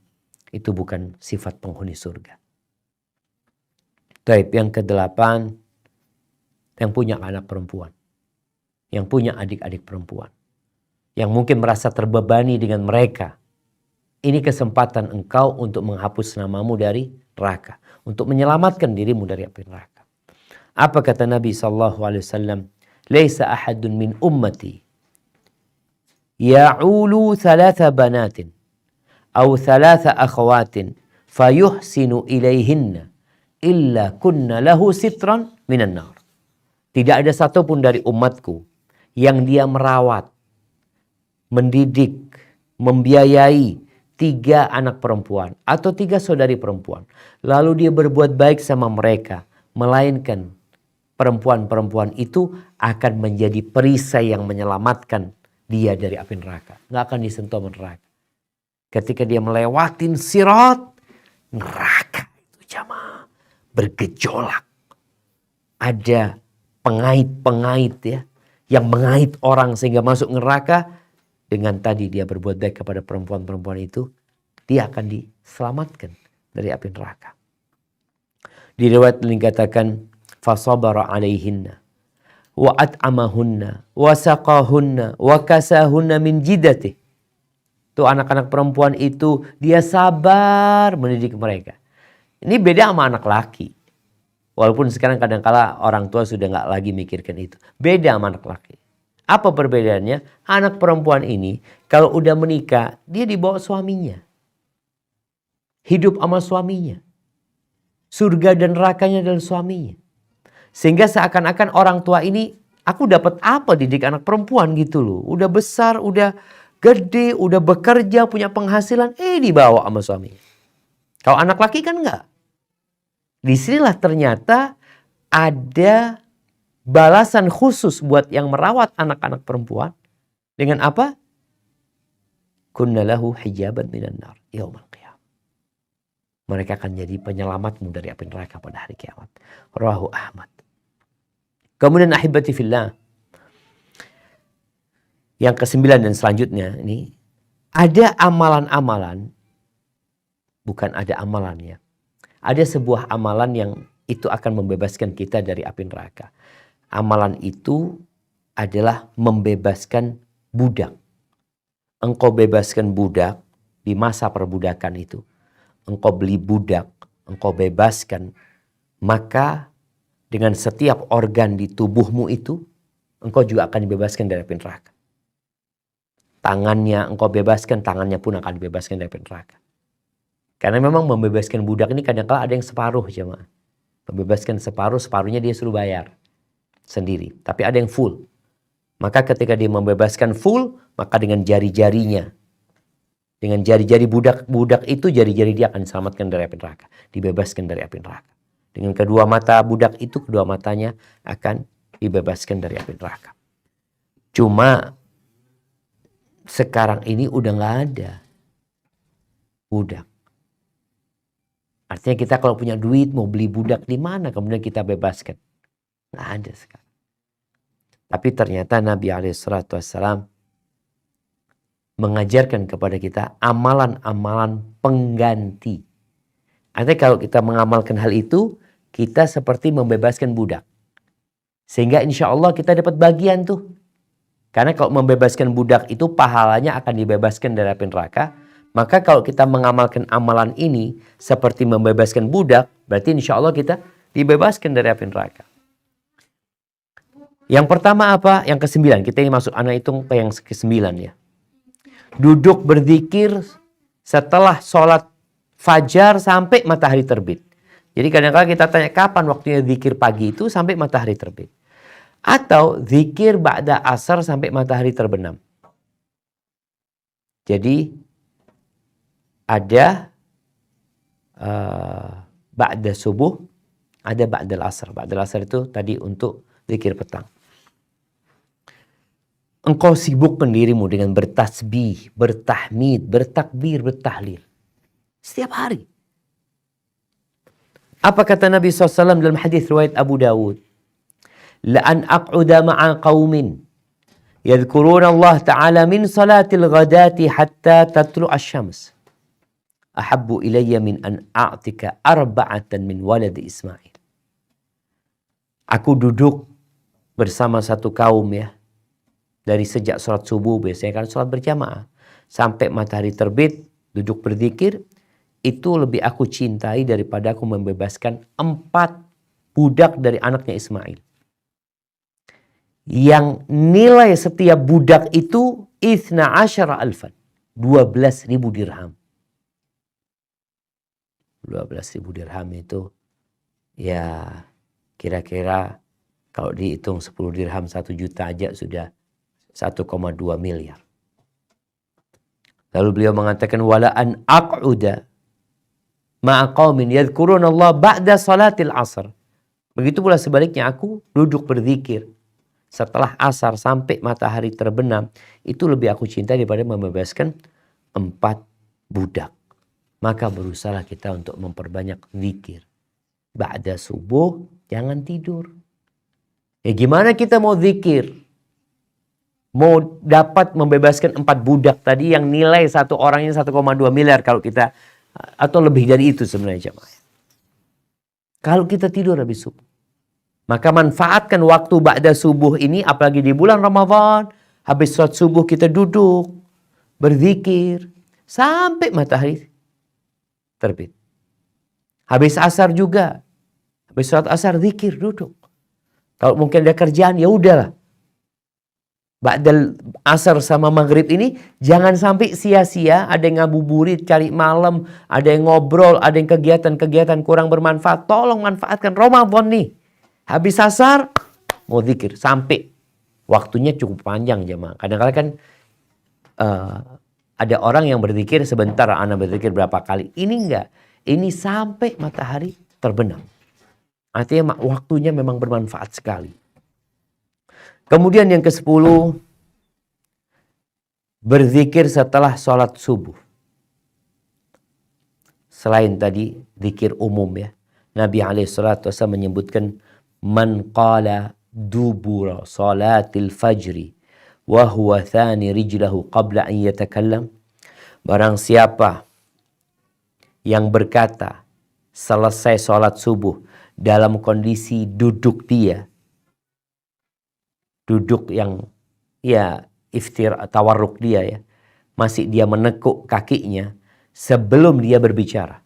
itu bukan sifat penghuni surga. Taib yang ke-8, yang punya anak perempuan. Yang punya adik-adik perempuan. Yang mungkin merasa terbebani dengan mereka. Ini kesempatan engkau untuk menghapus namamu dari neraka. Untuk menyelamatkan dirimu dari api neraka. Apa kata Nabi SAW? Laisa ahadun min ummati ya'ulu thalatha banatin. Au thalatha akhawatin. Fayuhsinu ilayhinna. Illa kunna lahu sitran minan nar. Tidak ada satupun dari umatku yang dia merawat, mendidik, membiayai 3 anak perempuan atau 3 saudari perempuan. Lalu dia berbuat baik sama mereka. Melainkan perempuan-perempuan itu akan menjadi perisai yang menyelamatkan dia dari api neraka. Nggak akan disentuh neraka. Ketika dia melewatin sirat, neraka itu jamaah bergejolak. Ada pengait-pengait ya, yang mengait orang sehingga masuk neraka. Dengan tadi dia berbuat baik kepada perempuan-perempuan itu, dia akan diselamatkan dari api neraka. Di riwayat lain dikatakan, fasabara alaihinna wa at'amahunna wa saqahunna wa kasahunna min jidatih. Tuh anak-anak perempuan itu dia sabar mendidik mereka. Ini beda sama anak laki. Walaupun sekarang kadang-kala orang tua sudah nggak lagi mikirkan itu. Beda sama anak laki. Apa perbedaannya? Anak perempuan ini kalau udah menikah, dia dibawa suaminya. Hidup sama suaminya. Surga dan nerakanya adalah suaminya. Sehingga seakan-akan orang tua ini, aku dapat apa didik anak perempuan gitu loh. Udah besar, udah gede, udah bekerja, punya penghasilan, dibawa sama suaminya. Kalau anak laki kan enggak. Disinilah ternyata ada balasan khusus buat yang merawat anak-anak perempuan. Dengan apa? Kunna lahu hijaban minan nar yaumal qiyamah. Mereka akan jadi penyelamatmu dari api neraka pada hari kiamat. Rawahu Ahmad. Kemudian ahibati fillah. Yang ke-9 dan selanjutnya ini. Ada amalan-amalan. Bukan ada amalan ya. Ada sebuah amalan yang itu akan membebaskan kita dari api neraka. Amalan itu adalah membebaskan budak. Engkau bebaskan budak di masa perbudakan itu. Engkau beli budak, engkau bebaskan. Maka dengan setiap organ di tubuhmu itu, engkau juga akan dibebaskan dari api neraka. Tangannya engkau bebaskan, tangannya pun akan dibebaskan dari api neraka. Karena memang membebaskan budak ini kadang-kala ada yang separuh jemaah. Membebaskan separuh, separuhnya dia suruh bayar sendiri. Tapi ada yang full. Maka ketika dia membebaskan full, maka dengan jari-jarinya. Dengan jari-jari budak itu, jari-jari dia akan diselamatkan dari api neraka. Dibebaskan dari api neraka. Dengan kedua mata budak itu, kedua matanya akan dibebaskan dari api neraka. Cuma sekarang ini udah gak ada budak. Artinya kita kalau punya duit mau beli budak di mana kemudian kita bebaskan. Gak ada sekarang. Tapi ternyata Nabi SAW mengajarkan kepada kita amalan-amalan pengganti. Artinya kalau kita mengamalkan hal itu, kita seperti membebaskan budak. Sehingga insya Allah kita dapat bagian tuh. Karena kalau membebaskan budak itu pahalanya akan dibebaskan dari api neraka. Maka kalau kita mengamalkan amalan ini seperti membebaskan budak, berarti insya Allah kita dibebaskan dari api neraka. Yang pertama apa? Yang ke-9. Kita ini masuk anak hitung yang ke-9 ya. Duduk berzikir setelah sholat fajar sampai matahari terbit. Jadi kadang-kadang kita tanya kapan waktunya zikir pagi itu sampai matahari terbit. Atau zikir ba'da asar sampai matahari terbenam. Jadi ada ba'da subuh, ada ba'dal asar. Ba'dal asar itu tadi untuk zikir petang. Engkau sibukkan dirimu dengan bertasbih, bertahmid, bertakbir, bertahlil. Setiap hari. Apa kata Nabi SAW dalam hadis riwayat Abu Dawud? La'an aq'uda ma'a qawmin yadhkuruna Allah Ta'ala min salatil ghadati hatta tatlu' asyams. Ahabbu ilayya min an a'tika arba'atan min waladi Ismail. Aku duduk bersama satu kaum ya. Dari sejak sholat subuh, biasanya kan sholat berjamaah. Sampai matahari terbit, duduk berzikir. Itu lebih aku cintai daripada aku membebaskan 4 budak dari anaknya Ismail. Yang nilai setiap budak itu 12.000 dirham. 12.000 dirham itu ya kira-kira kalau dihitung 10 dirham 1 juta aja sudah 1,2 miliar. Lalu beliau mengatakan wala an aq'uda ma'a qaumin yadhkuruna Allah ba'da salatil asr. Begitu pula sebaliknya aku duduk berzikir setelah asar sampai matahari terbenam, itu lebih aku cintai daripada membebaskan 4 budak. Maka berusaha kita untuk memperbanyak zikir. Ba'da subuh jangan tidur. Ya gimana kita mau zikir? Mau dapat membebaskan 4 budak tadi yang nilai satu orangnya 1,2 miliar kalau kita, atau lebih dari itu sebenarnya jemaah. Kalau kita tidur habis subuh. Maka manfaatkan waktu ba'da subuh ini, apalagi di bulan Ramadan. Habis sholat subuh kita duduk, berzikir, sampai matahari terbit. Habis asar juga. Habis sholat asar zikir, duduk. Kalau mungkin ada kerjaan, ya udahlah. Ba'dal asar sama maghrib ini jangan sampai sia-sia. Ada yang ngabuburit, cari malam, ada yang ngobrol, ada yang kegiatan-kegiatan kurang bermanfaat. Tolong manfaatkan Ramadan nih. Habis asar mau zikir sampai waktunya cukup panjang jemaah. Kadang-kadang kan ada orang yang berzikir sebentar, anak berzikir berapa kali. Ini enggak. Ini sampai matahari terbenam. Artinya waktunya memang bermanfaat sekali. Kemudian yang ke-10, berzikir setelah sholat subuh. Selain tadi zikir umum ya. Nabi SAW menyebutkan man qala dubura salatil fajri wa huwa thani rijlahu qabla an yatakallam. Barang siapa yang berkata selesai sholat subuh dalam kondisi duduk dia, duduk yang ya tawarruk dia ya, masih dia menekuk kakinya sebelum dia berbicara.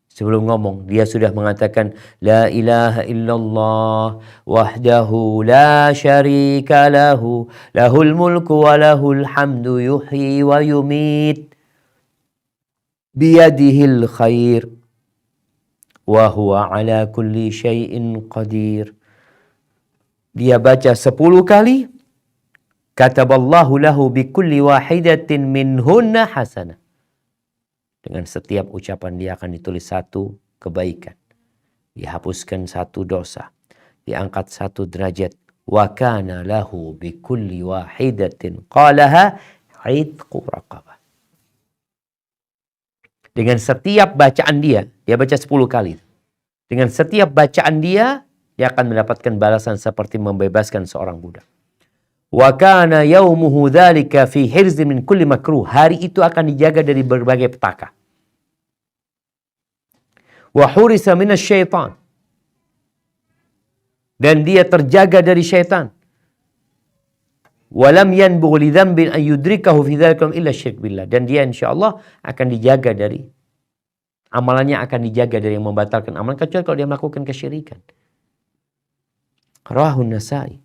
Sebelum ngomong, dia sudah mengatakan La ilaha illallah wahdahu la syarika lahu lahul mulku wa lahul hamdu yuhyi wa yumit biyadihil khair wa huwa ala kulli syai'in qadir. Dia baca 10 kali. Kataballahu lahu bikulli wahidatin minhunna hasanah. Dengan setiap ucapan dia akan ditulis 1 kebaikan. Dihapuskan 1 dosa. Diangkat 1 derajat. Wa kana lahu bikulli wahidatin qalaha idqu raqabah. Dengan setiap bacaan dia baca 10 kali. Dengan setiap bacaan dia akan mendapatkan balasan seperti membebaskan seorang budak. Wa kana yaumuhu dzalika fi hirzin min kulli makruh. Hari itu akan dijaga dari berbagai petaka. Wa hurisa minasyaitan. Dan dia terjaga dari syaitan. Wa lam yanbugh li dzambin an yudrikahu fi dzalika illa syirk billah. Dan dia insyaallah akan dijaga dari amalannya, akan dijaga dari yang membatalkan amalan kecuali kalau dia melakukan kesyirikan. Rawahun Nasa'i.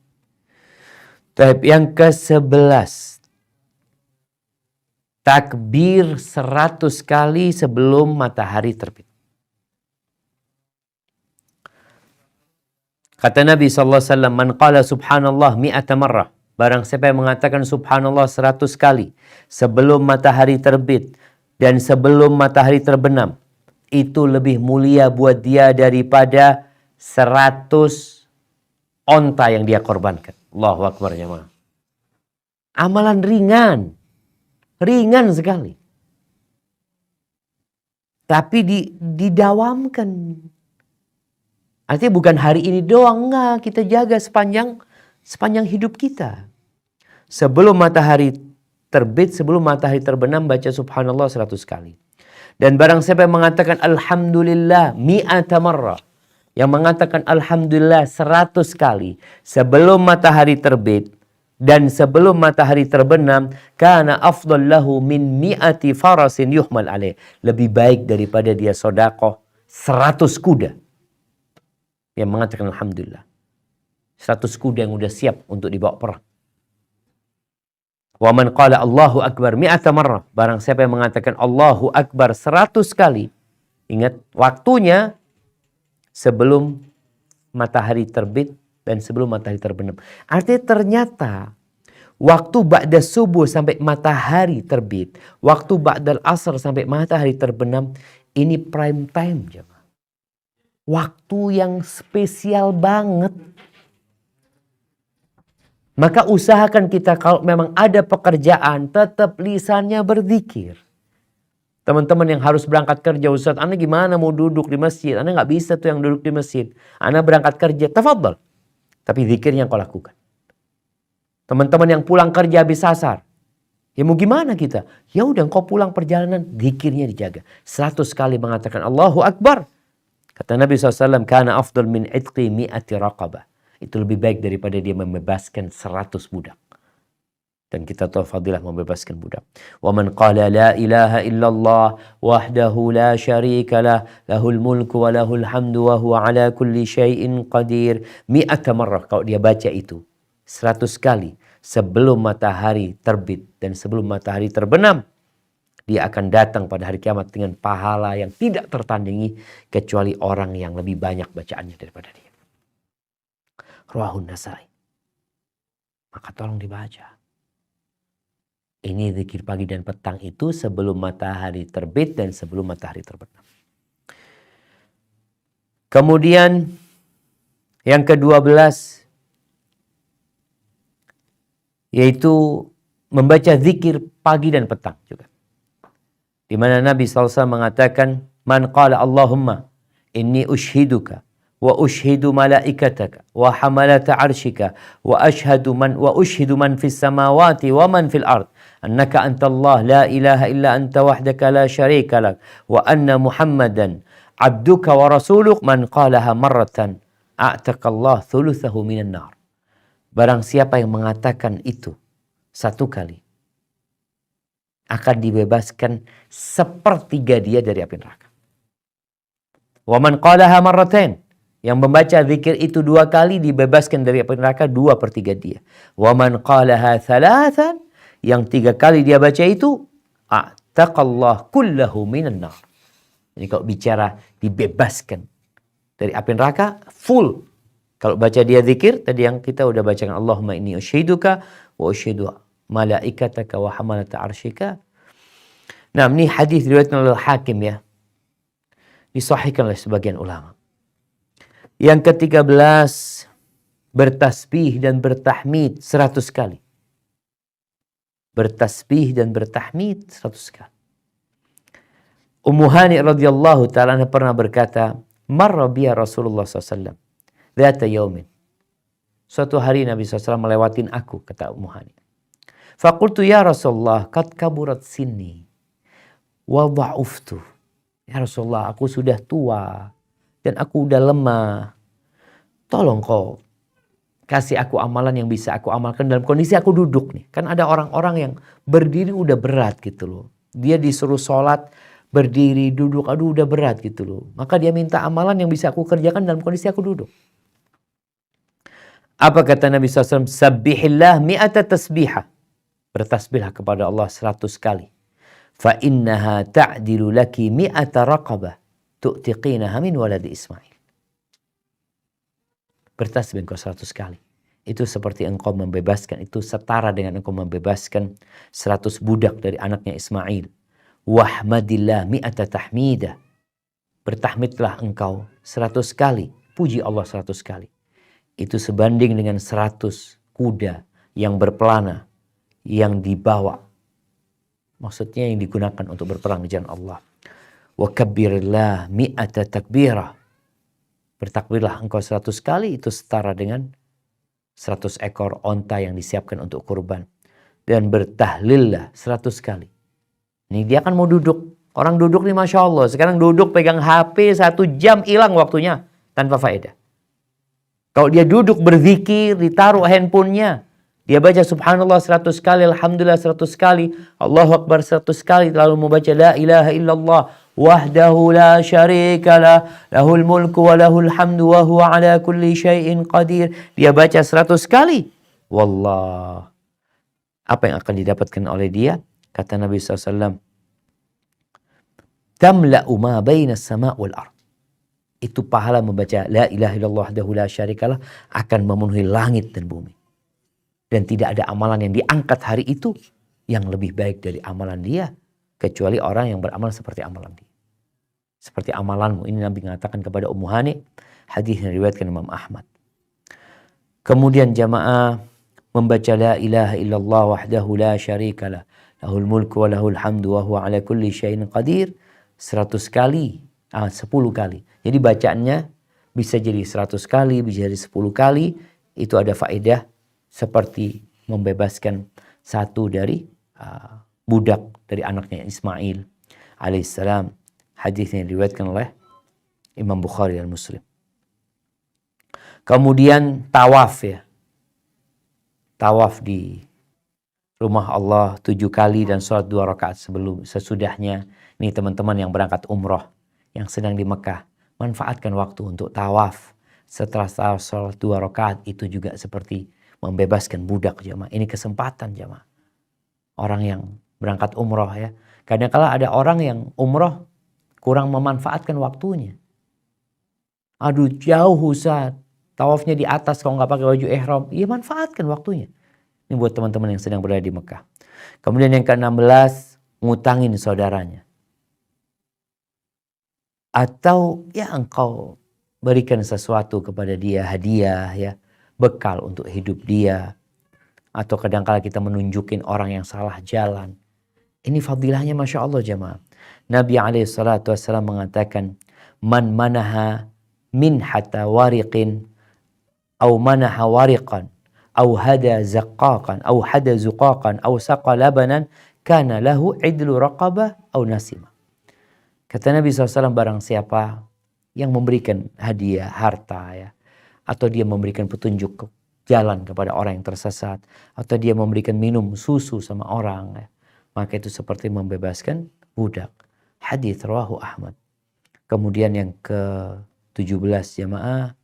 Yang ke-11, takbir 100 kali sebelum matahari terbit. Kata Nabi SAW, man qala subhanallah mi'ata marrah. Barang siapa yang mengatakan subhanallah 100 kali sebelum matahari terbit dan sebelum matahari terbenam, itu lebih mulia buat dia daripada 100 onta yang dia korbankan. Allahu Akbar jemaah. Amalan ringan. Ringan sekali. Tapi didawamkan. Artinya bukan hari ini doang, enggak. Kita jaga sepanjang hidup kita. Sebelum matahari terbit, sebelum matahari terbenam, baca subhanallah 100 kali. Dan barang siapa yang mengatakan alhamdulillah mi'ata marrah, yang mengatakan alhamdulillah 100 kali sebelum matahari terbit dan sebelum matahari terbenam, kana afdal lahu min mi'ati farasin yuhmal alaih, lebih baik daripada dia sedekah 100 kuda yang mengatakan alhamdulillah. 100 kuda yang udah siap untuk dibawa perang. Wa man qala Allahu Akbar mi'ata marrah, barang siapa yang mengatakan Allahu Akbar 100 kali, ingat waktunya sebelum matahari terbit dan sebelum matahari terbenam. Artinya ternyata waktu ba'da subuh sampai matahari terbit, waktu ba'dal asr sampai matahari terbenam, ini prime time jemaah. Waktu yang spesial banget. Maka usahakan kita kalau memang ada pekerjaan, tetap lisannya berzikir. Teman-teman yang harus berangkat kerja, Ustaz, Anda gimana mau duduk di masjid? Anda nggak bisa tuh yang duduk di masjid. Anda berangkat kerja, tafadhal. Tapi zikirnya kau lakukan. Teman-teman yang pulang kerja habis asar, ya mau gimana kita? Ya udah engkau pulang perjalanan, zikirnya dijaga. 100 kali mengatakan Allahu Akbar. Kata Nabi SAW, kana afdal min itqi mi'ati raqabah. Itu lebih baik daripada dia membebaskan 100 budak. Dan kita tahu fadilah membebaskan budak. Wa man qala la ilaha illallah wahdahu la syarika lah, lahul mulku wa lahul hamdu wa huwa ala kulli syai'in qadir. Mi'ata marrah, kalau dia baca itu 100 kali sebelum matahari terbit dan sebelum matahari terbenam, dia akan datang pada hari kiamat dengan pahala yang tidak tertandingi kecuali orang yang lebih banyak bacaannya daripada dia. Rawahun Nasai. Maka tolong dibaca. Ini zikir pagi dan petang itu sebelum matahari terbit dan sebelum matahari terbenam. Kemudian yang ke-12 yaitu membaca zikir pagi dan petang juga. Di mana Nabi SAW mengatakan, man qala Allahumma inni ushiduka wa ushidu malaikataka wa hamalata arshika wa ushidu man fis samawati wa man fil ard annaka antallah la ilaha illa anta wahdaka la syarika lak wa anna Muhammadan abduka wa rasuluk, man qalaha marratan a'taqallah thuluthahu minan nar. Barang siapa yang mengatakan itu 1 kali, akan dibebaskan 1/3 dia dari api neraka. Wa man qalaha marratain, yang membaca zikir itu 2 kali dibebaskan dari api neraka 2/3 dia. Wa man qalaha thalathan, yang 3 kali dia baca itu, a'taqallah kullahu minan nar. Jadi kalau bicara dibebaskan dari api neraka full. Kalau baca dia zikir tadi yang kita udah bacakan, Allahumma inni ushiduka wa ushidu malaikataka wa hamalata arshika. Nah, ini hadis diriwayatkan oleh Hakim ya. Disahihkan oleh sebagian ulama. Yang ke-13, bertasbih dan bertahmid 100 kali. Bertasbih dan bertahmid 100 kali. Ummu Hani radhiyallahu ta'ala pernah berkata, marra biya Rasulullah SAW dzata yaumin. Suatu hari Nabi SAW melewatin aku, kata Ummu Hani. Faqultu ya Rasulullah, qad kaburat sinni wa dha'uftu. Ya Rasulullah, aku sudah tua dan aku udah lemah. Tolong kau kasih aku amalan yang bisa aku amalkan dalam kondisi aku duduk nih. Kan ada orang-orang yang berdiri udah berat gitu loh. Dia disuruh sholat berdiri, duduk, aduh udah berat gitu loh. Maka dia minta amalan yang bisa aku kerjakan dalam kondisi aku duduk. Apa kata Nabi SAW? Sabbihillah mi'ata tasbihah. Bertasbihlah kepada Allah 100 kali. Fa innaha ta'dilu laki mi'ata raqabah tu'tiqinaha min waladi Ismail. Bertasbih engkau 100 kali. Itu seperti engkau membebaskan, itu setara dengan engkau membebaskan 100 budak dari anaknya Ismail. Wahmadillah mi'ata tahmidah. Bertahmidlah engkau 100 kali. Puji Allah 100 kali. Itu sebanding dengan 100 kuda yang berpelana, yang dibawa. Maksudnya yang digunakan untuk berperang di jalan Allah. Wa kabbirillah mi'ata takbirah. Bertakbirlah engkau 100 kali, itu setara dengan 100 ekor onta yang disiapkan untuk kurban. Dan bertahlillah 100 kali. Ini dia kan mau duduk. Orang duduk nih Masya Allah. Sekarang duduk pegang HP 1 jam hilang waktunya. Tanpa faedah. Kalau dia duduk berzikir, ditaruh handphonenya. Dia baca subhanallah 100 kali, alhamdulillah 100 kali, Allahu Akbar 100 kali, lalu membaca la ilaha illallah wahdahu la syarikalah, lahul mulku wa lahul hamdu wa huwa ala kulli syai'in qadir. Dia baca 100 kali. Wallah. Apa yang akan didapatkan oleh dia? Kata Nabi SAW, tamla'u ma baina as-sama' wal ard. Itu pahala membaca la ilaha illallah wahdahu la syarikalah akan memenuhi langit dan bumi. Dan tidak ada amalan yang diangkat hari itu yang lebih baik dari amalan dia. Kecuali orang yang beramal seperti amalan dia. Seperti amalanmu. Ini Nabi mengatakan kepada Ummu Hani. Hadis yang diriwayatkan Imam Ahmad. Kemudian jamaah membaca la ilaha illallah wahdahu la syarikalah. Lahul mulku wa lahul hamdu wa huwa ala kulli syai'in qadir. 100 kali. 10 kali. Jadi bacaannya bisa jadi 100 kali, bisa jadi 10 kali. Itu ada faedah. Seperti membebaskan satu dari budak dari anaknya Ismail alaihissalam. Hadis yang diriwayatkan oleh Imam Bukhari dan Muslim. Kemudian tawaf ya. Tawaf di rumah Allah 7 kali dan sholat 2 rakaat sesudahnya. Ini teman-teman yang berangkat umroh, yang sedang di Mekah. Manfaatkan waktu untuk tawaf. Setelah sholat 2 rakaat itu juga seperti membebaskan budak jamaah. Ini kesempatan jamaah. Orang yang berangkat umroh ya. Kadang-kala ada orang yang umroh kurang memanfaatkan waktunya. Aduh jauh Ustaz. Tawafnya di atas kalau nggak pakai baju ihram. Ya manfaatkan waktunya. Ini buat teman-teman yang sedang berada di Mekah. Kemudian yang ke-16. Ngutangin saudaranya. Atau ya engkau berikan sesuatu kepada dia. Hadiah ya. Bekal untuk hidup dia. Atau kadang-kala kita menunjukin orang yang salah jalan. Ini fadilahnya Masya Allah jamaah. Nabi SAW mengatakan, man manaha min hatta wariqin, au manaha wariqan, au hada zaqqaqan, au hada zuqaqan, au saqa labanan, kana lahu idlu raqabah, au nasima. Kata Nabi SAW, barang siapa yang memberikan hadiah, harta ya, atau dia memberikan petunjuk jalan kepada orang yang tersesat, atau dia memberikan minum susu sama orang ya, maka itu seperti membebaskan budak. Hadis rawahu Ahmad. Kemudian yang ke-17 jamaah,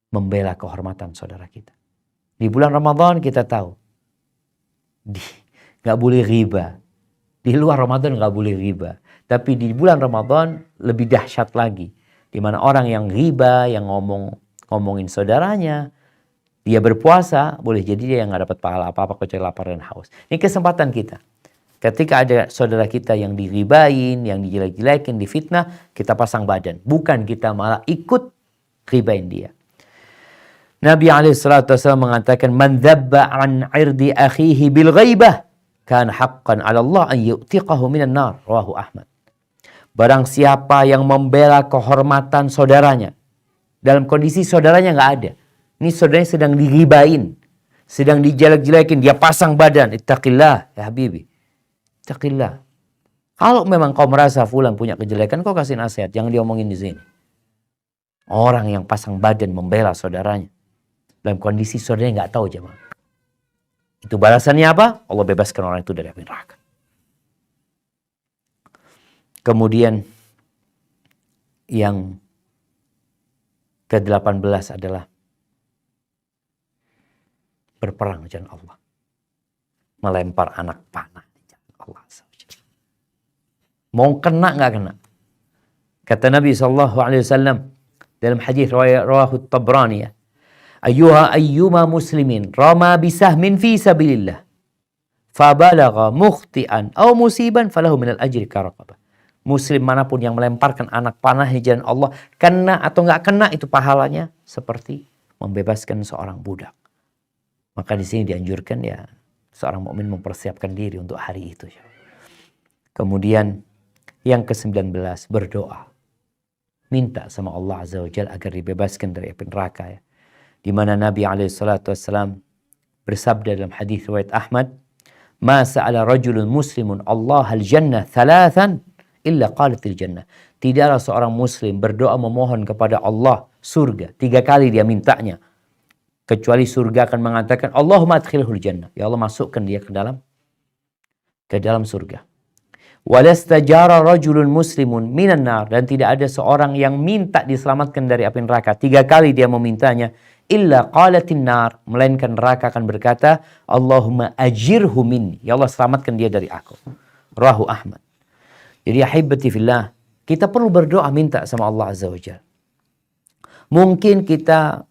membela kehormatan saudara kita. Di bulan Ramadan kita tahu nggak boleh riba. Di luar Ramadan nggak boleh riba. Tapi di bulan Ramadan lebih dahsyat lagi, di mana orang yang riba, yang ngomongin saudaranya, dia berpuasa, boleh jadi dia yang nggak dapat pahala apa-apa kecuali lapar dan haus. Ini kesempatan kita. Ketika ada saudara kita yang diribain, yang dijelek-jelekin, difitnah, kita pasang badan. Bukan kita malah ikut ribain dia. Nabi SAW mengatakan, man dzabba an irdi akhihi bil ghaibah, kan haqqan 'ala Allah an yu'tiqahu minan nar. Rawahu Ahmad. Barang siapa yang membela kehormatan saudaranya, dalam kondisi saudaranya nggak ada. Ini saudaranya sedang diribain, sedang dijelek-jelekin, dia pasang badan. Ittaqillah ya habibi. Ittaqillah. Kalau memang kau merasa fulan punya kejelekan, kau kasih nasihat, jangan diomongin di sini. Orang yang pasang badan membela saudaranya, dalam kondisi saudaranya nggak tahu jemaah. Itu balasannya apa? Allah bebaskan orang itu dari api neraka. Kemudian yang ke-18 adalah berperang di jalan Allah. Melempar anak panah di jalan Allah. Mau kena nggak kena? Kata Nabi SAW, Dalam hadis rawahu Tabrani ya. Ayyuma muslimin rama bisahmin fi sabilillah fabalagha mukhti'an aw musiban falahu minal ajri karaqabah. Muslim manapun yang melemparkan anak panah di jalan Allah, kena atau nggak kena itu pahalanya seperti membebaskan seorang budak. Maka di sini dianjurkan ya seorang mukmin mempersiapkan diri untuk hari itu. Kemudian yang ke-19 berdoa. Minta sama Allah Azza wa Jalla agar dibebaskan dari api neraka ya. Di mana Nabi SAW bersabda dalam hadis riwayat Ahmad, "Ma sa'ala rajulun muslimun Allah al-jannah thalathan illa qalatil jannah." Tidaklah seorang muslim berdoa memohon kepada Allah surga 3 kali dia mintanya, kecuali surga akan mengatakan Allahumma adkhilhul jannah, ya Allah masukkan dia ke dalam surga. Walastajara rajulun muslimun minan nar, dan tidak ada seorang yang minta diselamatkan dari api neraka 3 kali dia memintanya, illa qalatin nar, melainkan neraka akan berkata Allahumma ajirhu minni, ya Allah selamatkan dia dari aku. Rawahu Ahmad. Jadi ahibati fillah, kita perlu berdoa minta sama Allah Azza wa Jalla. Mungkin kita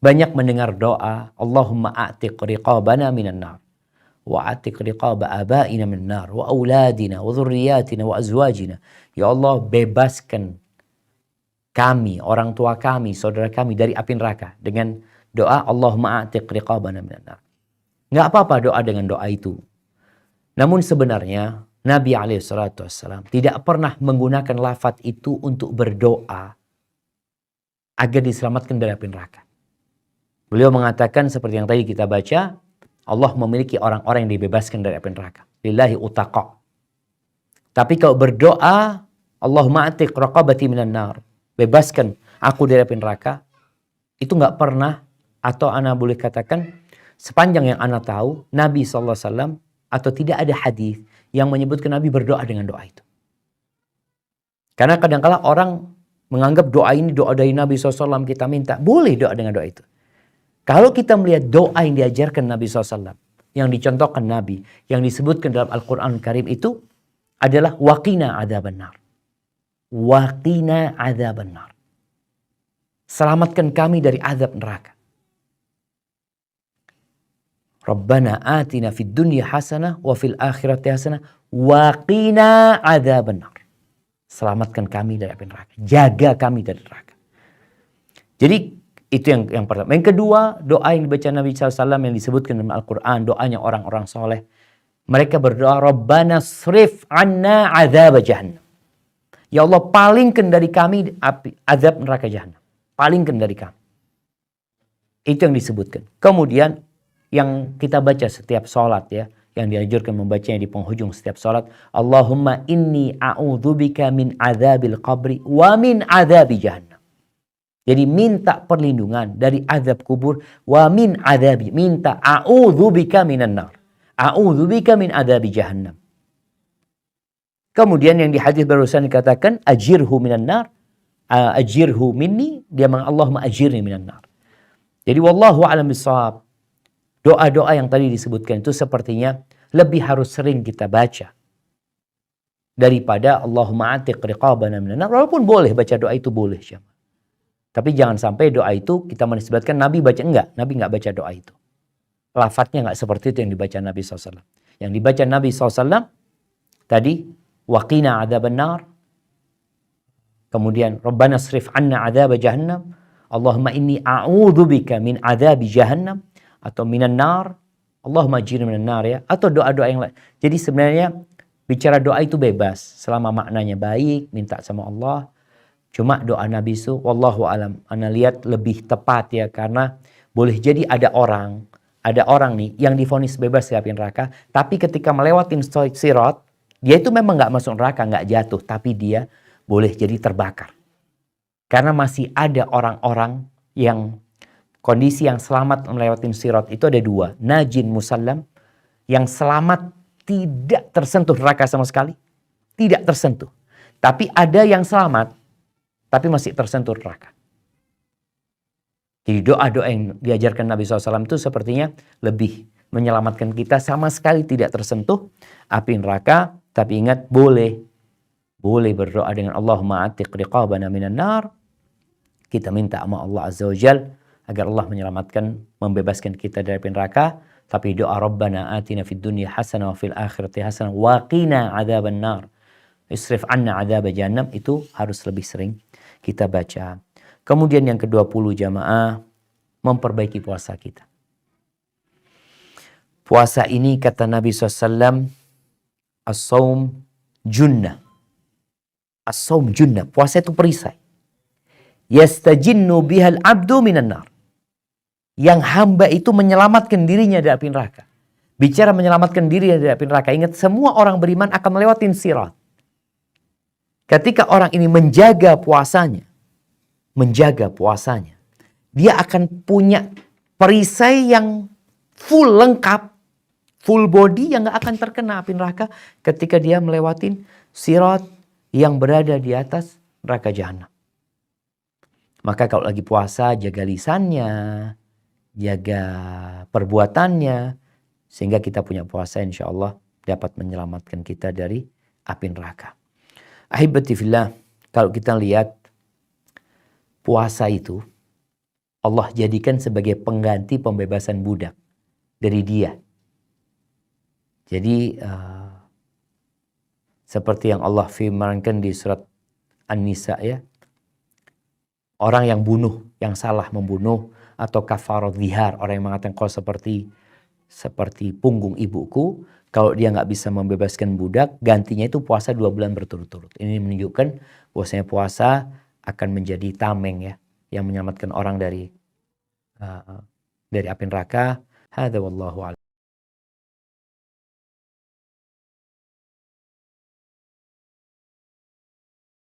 banyak mendengar doa Allahumma a'tiq riqabana minan nar wa a'tiq riqaba abaina minan nar wa auladina wa dhurriyyatina wa azwajina. Ya Allah bebaskan kami, orang tua kami, saudara kami dari api neraka dengan doa Allahumma a'tiq riqabana minan nar. Enggak apa-apa doa dengan doa itu. Namun sebenarnya Nabi SAW tidak pernah menggunakan lafaz itu untuk berdoa agar diselamatkan dari api neraka. Beliau mengatakan seperti yang tadi kita baca, Allah memiliki orang-orang yang dibebaskan dari api neraka. Lillahi utaqa. Tapi kalau berdoa Allahumma a'tiq raqabati minan nar, bebaskan aku dari api neraka, itu nggak pernah, atau ana boleh katakan sepanjang yang ana tahu Nabi SAW, atau tidak ada hadis yang menyebutkan Nabi berdoa dengan doa itu. Karena kadang-kala orang menganggap doa ini doa dari Nabi SAW, kita minta, boleh doa dengan doa itu. Kalau kita melihat doa yang diajarkan Nabi SAW, yang dicontohkan Nabi, yang disebutkan dalam Al-Quran Karim itu adalah waqina adzaban nar. Waqina adzaban nar. Selamatkan kami dari azab neraka. Rabbana atina fid dunya hasanah wa fil akhirati hasanah wa qina adzaban nar. Selamatkan kami dari api neraka. Jaga kami dari neraka. Jadi itu yang pertama. Yang kedua, doa yang dibaca Nabi SAW yang disebutkan dalam Al-Quran, doanya orang-orang soleh. Mereka berdoa, Rabbana srif anna azab jahannam. Ya Allah, palingkan dari kami azab neraka jahannam. Palingkan dari kami. Itu yang disebutkan. Kemudian yang kita baca setiap sholat ya, yang dianjurkan membacanya di penghujung setiap sholat, Allahumma inni a'udzubika min azabil qabri wa min azabi jahannam. Jadi minta perlindungan dari azab kubur, wa min azabi, minta a'udzubika minan nar, a'udzubika min azabi jahannam. Kemudian yang di hadis barusan dikatakan ajirhu minan nar, ajirhu minni, dia Allahumma ajirni minan nar. Jadi wallahu a'lam bishawab. Doa-doa yang tadi disebutkan itu sepertinya lebih harus sering kita baca daripada Allahumma atiq riqabana minan nar. Walaupun boleh baca doa itu, boleh. Tapi jangan sampai doa itu kita menisbatkan Nabi baca. Enggak, Nabi enggak baca doa itu. Lafadznya enggak seperti itu yang dibaca Nabi SAW. Yang dibaca Nabi SAW tadi, waqina adzaban nar. Kemudian, Rabbana srif anna adzab jahannam. Allahumma inni a'udzubika min adzabi jahannam. Atau minan nar. Allahumma ajirni minan nar ya. Atau doa-doa yang lain. Jadi sebenarnya bicara doa itu bebas. Selama maknanya baik, minta sama Allah. Cuma doa Nabi itu, wallahu alam, ana lihat lebih tepat ya, karena boleh jadi ada orang nih yang divonis bebas dari api neraka, tapi ketika melewati sirat, dia itu memang nggak masuk neraka, nggak jatuh, tapi dia boleh jadi terbakar. Karena masih ada orang-orang yang kondisi yang selamat melewati sirat itu ada 2, najin musallam, yang selamat tidak tersentuh neraka sama sekali, tidak tersentuh. Tapi ada yang selamat tapi masih tersentuh neraka. Jadi doa-doa yang diajarkan Nabi SAW itu sepertinya lebih menyelamatkan kita sama sekali tidak tersentuh api neraka. Tapi ingat, boleh Boleh berdoa dengan Allahumma atiq riqabana minan nar. Kita minta sama Allah Azza wa Jal agar Allah menyelamatkan, membebaskan kita dari api neraka. Tapi doa Rabbana atina fid dunya hasanah wa fil akhirati hasanah wa qina adzaban nar. Isrif anna adzab jahannam, itu harus lebih sering kita baca. Kemudian yang ke-20 jamaah, memperbaiki puasa kita. Puasa ini kata Nabi SAW, as-saum junnah. As-saum junnah, puasa itu perisai. Yastajinnu bihal abdu minan nar. Yang hamba itu menyelamatkan dirinya dari api neraka. Bicara menyelamatkan diri dari api neraka, ingat semua orang beriman akan melewati sirat. Ketika orang ini menjaga puasanya, dia akan punya perisai yang full lengkap, full body yang gak akan terkena api neraka ketika dia melewati sirat yang berada di atas neraka jahanam. Maka kalau lagi puasa, jaga lisannya, jaga perbuatannya, sehingga kita punya puasa insya Allah dapat menyelamatkan kita dari api neraka. Ahibati fillah, kalau kita lihat puasa itu Allah jadikan sebagai pengganti pembebasan budak dari dia. Jadi seperti yang Allah firmankan di surat An-Nisa ya, orang yang bunuh, yang salah membunuh, atau kafarat zihar, orang yang mengatakan kau seperti punggung ibuku, kalau dia nggak bisa membebaskan budak, gantinya itu puasa 2 bulan berturut-turut. Ini menunjukkan bahwasanya puasa akan menjadi tameng ya, yang menyelamatkan orang dari api neraka. Hadza wallahu a'lam.